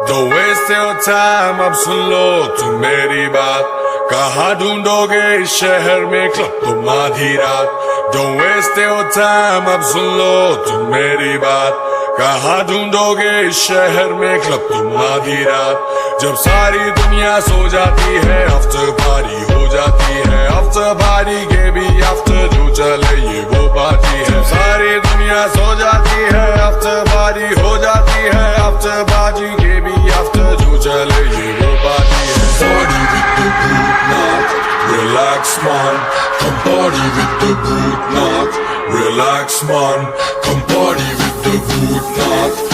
Don't waste your time, अब सुन लो तुम मेरी बात. कहाँ ढूंढोगे इस शहर में क्लब तुम आधी रात. Don't waste your time, अब सुन लो तुम मेरी बात. कहाँ ढूंढोगे इस शहर में क्लब तुम आधी रात. जब सारी दुनिया सो जाती है आफ्टर पार्टी हो जाती है. आफ्टर पार्टी के भी आफ्टर जो चले ये वो पार्टी है. सारी दुनिया सो जाती है आफ्टर पार्टी हो जाती है. आफ्टर पार्टी के भी आफ्टर जो चले ये वो पार्टी है. Party with the group now, relax man. Come party with the group now, relax man. Come party with the group now.